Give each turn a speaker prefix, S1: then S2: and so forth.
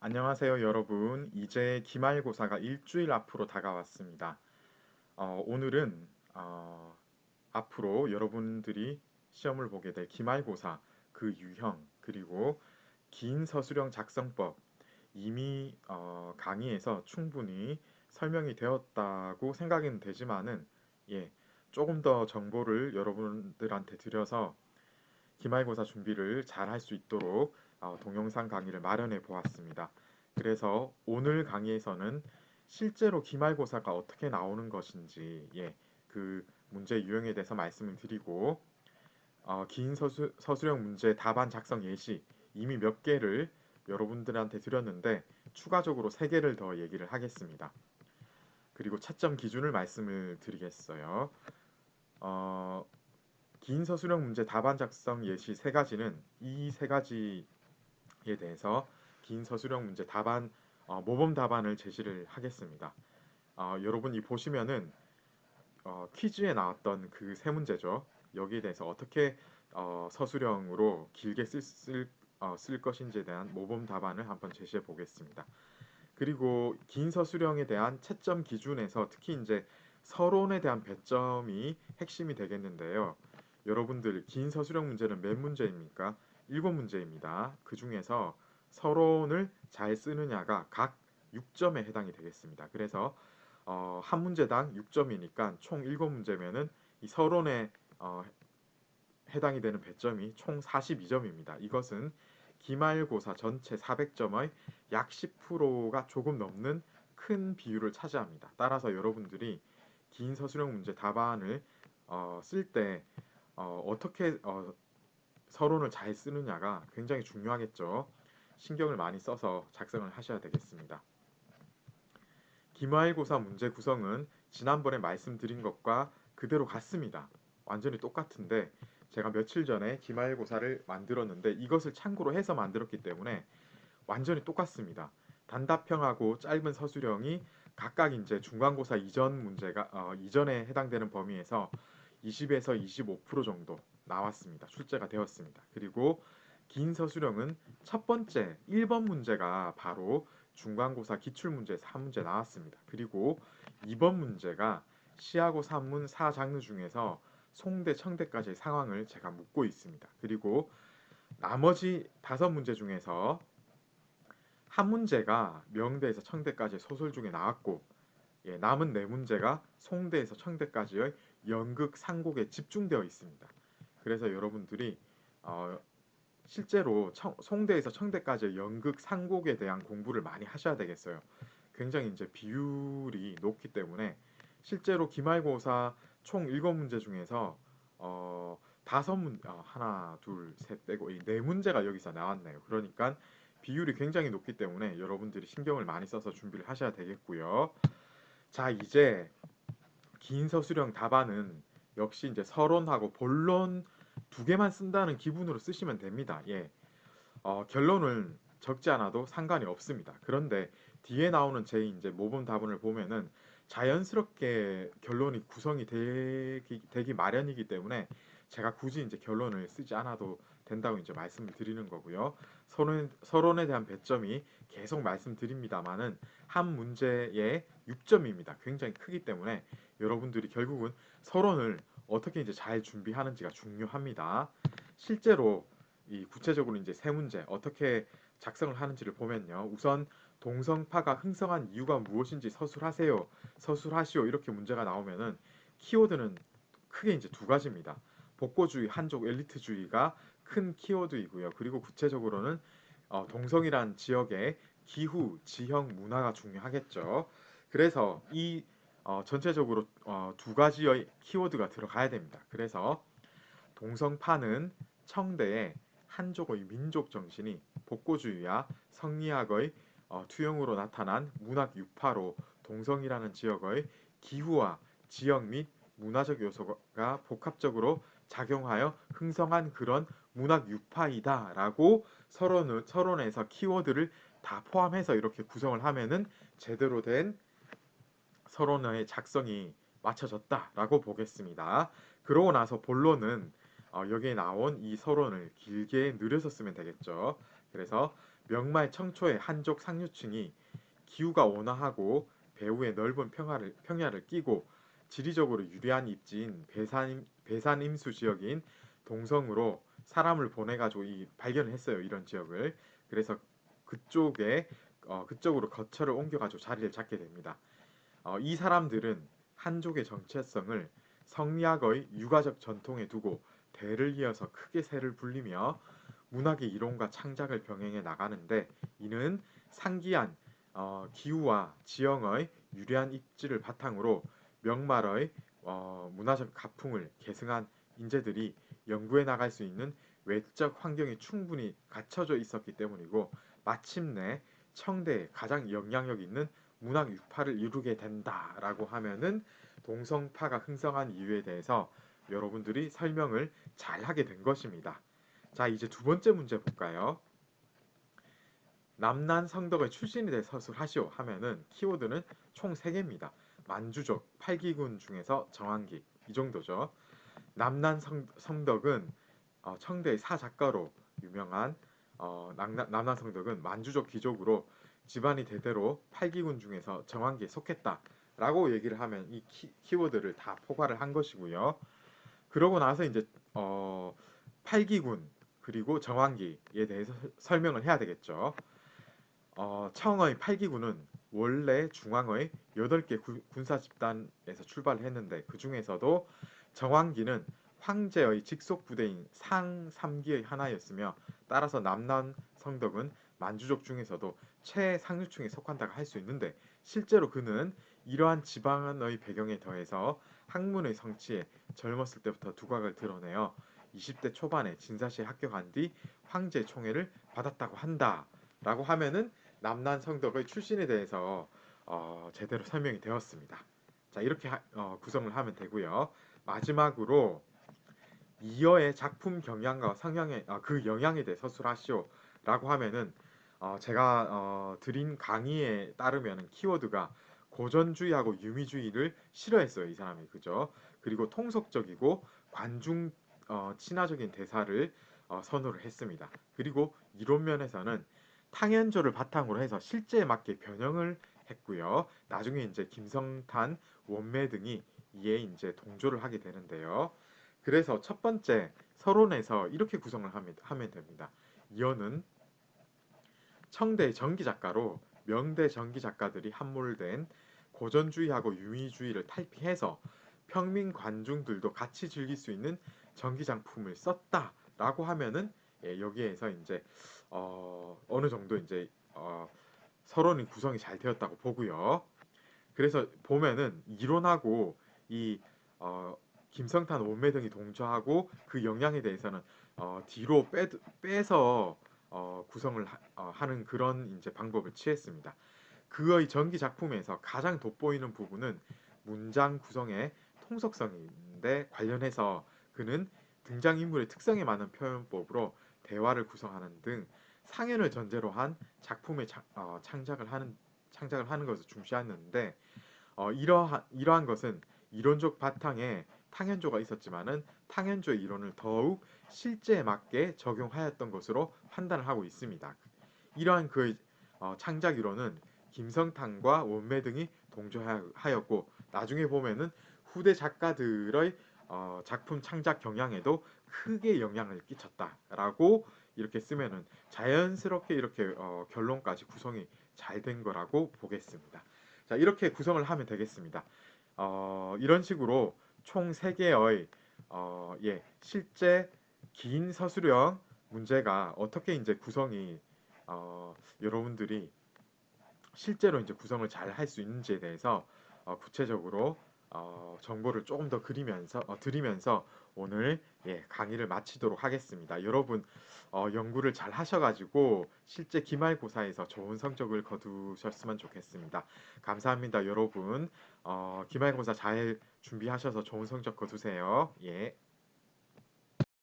S1: 안녕하세요, 여러분. 이제 기말고사가 일주일 앞으로 다가왔습니다. 오늘은 앞으로 여러분들이 시험을 보게 될 기말고사 그 유형 그리고 긴 서술형 작성법 이미 강의에서 충분히 설명이 되었다고 생각은 되지만은 예, 조금 더 정보를 여러분들한테 드려서 기말고사 준비를 잘 할 수 있도록 동영상 강의를 마련해 보았습니다. 그래서 오늘 강의에서는 실제로 기말고사가 어떻게 나오는 것인지 그 문제 유형에 대해서 말씀을 드리고 긴 서술형 문제 답안 작성 예시 이미 몇 개를 여러분들한테 드렸는데 추가적으로 3개를 더 얘기를 하겠습니다. 그리고 채점 기준을 말씀을 드리겠어요. 어, 긴 서술형 문제 답안 작성 예시 3가지는 이 3가지에 대해서 긴 서술형 문제 답안 모범 답안을 제시를 하겠습니다. 여러분이 보시면은 퀴즈에 나왔던 그 3문제죠. 여기에 대해서 어떻게 서술형으로 길게 쓸 것인지에 대한 모범 답안을 한번 제시해 보겠습니다. 그리고 긴 서술형에 대한 채점 기준에서 특히 이제 서론에 대한 배점이 핵심이 되겠는데요. 여러분들 긴 서술형 문제는 몇 문제입니까? 7문제입니다. 그 중에서 서론을 잘 쓰느냐가 각 6점에 해당이 되겠습니다. 그래서 한 문제당 6점이니까 총 7문제면은 이 서론에 해당이 되는 배점이 총 42점입니다. 이것은 기말고사 전체 400점의 약 10%가 조금 넘는 큰 비율을 차지합니다. 따라서 여러분들이 긴 서술형 문제 답안을 쓸 때 떻게 서론을 잘 쓰느냐가 굉장히 중요하겠죠. 신경을 많이 써서 작성을 하셔야 되겠습니다. 기말고사 문제 구성은 지난번에 말씀드린 것과 그대로 같습니다. 완전히 똑같은데 제가 며칠 전에 기말고사를 만들었는데 이것을 참고로 해서 만들었기 때문에 완전히 똑같습니다. 단답형하고 짧은 서술형이 각각 이제 중간고사 이전 문제가 이전에 해당되는 범위에서 20에서 25% 정도 나왔습니다. 출제가 되었습니다. 그리고 긴 서술형은 첫 번째 1번 문제가 바로 중간고사 기출문제에서 한 문제 나왔습니다. 그리고 2번 문제가 시하고 산문 4장르 중에서 송대, 청대까지의 상황을 제가 묻고 있습니다. 그리고 나머지 5문제 중에서 한 문제가 명대에서 청대까지의 소설 중에 나왔고 남은 4문제가 송대에서 청대까지의 연극 상곡에 집중되어 있습니다. 그래서 여러분들이 어, 실제로 송대에서 청대까지의 연극 상곡에 대한 공부를 많이 하셔야 되겠어요. 굉장히 이제 비율이 높기 때문에 실제로 기말고사 총 7문제 중에서 하나, 둘, 셋 빼고 이 4문제가 여기서 나왔네요. 그러니까 비율이 굉장히 높기 때문에 여러분들이 신경을 많이 써서 준비를 하셔야 되겠고요. 자, 이제 긴 서술형 답안은 역시 이제 서론하고 본론 2개만 쓴다는 기분으로 쓰시면 됩니다. 결론을 적지 않아도 상관이 없습니다. 그런데 뒤에 나오는 제 이제 모범 답안을 보면은 자연스럽게 결론이 구성이 되기 마련이기 때문에 제가 굳이 이제 결론을 쓰지 않아도 된다고 이제 말씀을 드리는 거고요. 서론에 대한 배점이 계속 말씀드립니다만은 한 문제에 6점입니다. 굉장히 크기 때문에 여러분들이 결국은 서론을 어떻게 이제 잘 준비하는지가 중요합니다. 실제로 이 구체적으로 이제 3문제 어떻게 작성을 하는지를 보면요. 우선 동성파가 흥성한 이유가 무엇인지 서술하세요. 서술하시오. 이렇게 문제가 나오면은 키워드는 크게 이제 2가지입니다. 복고주의, 한족 엘리트주의가 큰 키워드이고요. 그리고 구체적으로는 동성이란 지역의 기후, 지형, 문화가 중요하겠죠. 그래서 이 전체적으로 2가지의 키워드가 들어가야 됩니다. 그래서 동성파는 청대의 한족의 민족 정신이 복고주의와 성리학의 투영으로 나타난 문학 유파로 동성이라는 지역의 기후와 지역 및 문화적 요소가 복합적으로 작용하여 흥성한 그런 문학 유파이다라고 서론에서 키워드를 다 포함해서 이렇게 구성을 하면은 제대로 된 서론의 작성이 맞춰졌다라고 보겠습니다. 그러고 나서 본론은 여기에 나온 이 서론을 길게 늘려서 쓰면 되겠죠. 그래서 명말 청초의 한족 상류층이 기후가 온화하고 배후에 넓은 평야를 끼고 지리적으로 유리한 입지인 배산 임수 지역인 동성으로 사람을 보내가지고 발견을 했어요. 이런 지역을. 그래서 그쪽에 그쪽으로 거처를 옮겨가지고 자리를 잡게 됩니다. 이 사람들은 한족의 정체성을 성리학의 유가적 전통에 두고 대를 이어서 크게 세를 불리며 문학의 이론과 창작을 병행해 나가는데, 이는 상기한 기후와 지형의 유리한 입지를 바탕으로 명말의 문화적 가풍을 계승한 인재들이 연구해 나갈 수 있는 외적 환경이 충분히 갖춰져 있었기 때문이고, 마침내 청대에 가장 영향력 있는 문학 유파를 이루게 된다라고 하면은 동성파가 흥성한 이유에 대해서 여러분들이 설명을 잘 하게 된 것입니다. 자, 이제 두 번째 문제 볼까요? 남난 성덕의 출신이 돼 서술하시오 하면은 키워드는 총 3개입니다. 만주족 8기군 중에서 정한기, 이 정도죠. 남난 성덕은 청대의 사작가로 유명한 남난 성덕은 만주족 귀족으로 집안이 대대로 8기군 중에서 정한기에 속했다라고 얘기를 하면 이 키워드를 다 포괄을 한 것이고요. 그러고 나서 이제 8기군 그리고 정한기에 대해서 설명을 해야 되겠죠. 청의 8기군은 원래 중앙의 8개 군사 집단에서 출발을 했는데, 그 중에서도 정왕기는 황제의 직속 부대인 상 3기의 하나였으며, 따라서 남난 성덕은 만주족 중에서도 최상류층에 속한다고 할 수 있는데, 실제로 그는 이러한 지방의 배경에 더해서 학문의 성취에 젊었을 때부터 두각을 드러내어 20대 초반에 진사시에 합격한 뒤 황제 총애를 받았다고 한다라고 하면은 남난 성덕의 출신에 대해서 제대로 설명이 되었습니다. 자, 이렇게 구성을 하면 되고요. 마지막으로 이어의 작품 경향과 성향의 그 영향에 대해 서술하시오라고 하면은 제가 드린 강의에 따르면 키워드가 고전주의하고 유미주의를 싫어했어요. 이 사람이. 그죠? 그리고 통속적이고 관중 친화적인 대사를 선호를 했습니다. 그리고 이론 면에서는 탕현조를 바탕으로 해서 실제에 맞게 변형을 했고요. 나중에 이제 김성탄, 원매 등이 이에 이제 동조를 하게 되는데요. 그래서 첫 번째 서론에서 이렇게 구성을 하면 됩니다. 이어는 청대 전기 작가로 명대 전기 작가들이 함몰된 고전주의하고 유미주의를 탈피해서 평민 관중들도 같이 즐길 수 있는 전기 작품을 썼다라고 하면은 여기에서 이제 어느 정도 이제 서론이 구성이 잘 되었다고 보고요. 그래서 보면은 이론하고 이 김성탄, 원매 등이 동조하고 그 영향에 대해서는 뒤로 빼서 구성을 하는 그런 이제 방법을 취했습니다. 그의 전기 작품에서 가장 돋보이는 부분은 문장 구성의 통속성인데, 관련해서 그는 등장인물의 특성에 맞는 표현법으로 대화를 구성하는 등 상현을 전제로 한 작품의 창작을 하는 것을 중시하는데, 이러한 것은 이론적 바탕에 탕현조가 있었지만은 탕현조의 이론을 더욱 실제에 맞게 적용하였던 것으로 판단을 하고 있습니다. 이러한 그의 창작 이론은 김성탄과 원매 등이 동조하였고, 나중에 보면은 후대 작가들의 작품 창작 경향에도 크게 영향을 끼쳤다라고 이렇게 쓰면은 자연스럽게 이렇게 결론까지 구성이 잘 된 거라고 보겠습니다. 자, 이렇게 구성을 하면 되겠습니다. 이런 식으로 총 3개의 실제 긴 서술형 문제가 어떻게 이제 구성이 여러분들이 실제로 이제 구성을 잘 할 수 있는지에 대해서 구체적으로 정보를 조금 더 드리면서 오늘 강의를 마치도록 하겠습니다. 여러분 연구를 잘 하셔가지고 실제 기말고사에서 좋은 성적을 거두셨으면 좋겠습니다. 감사합니다, 여러분. 기말고사 잘 준비하셔서 좋은 성적 거두세요. 예.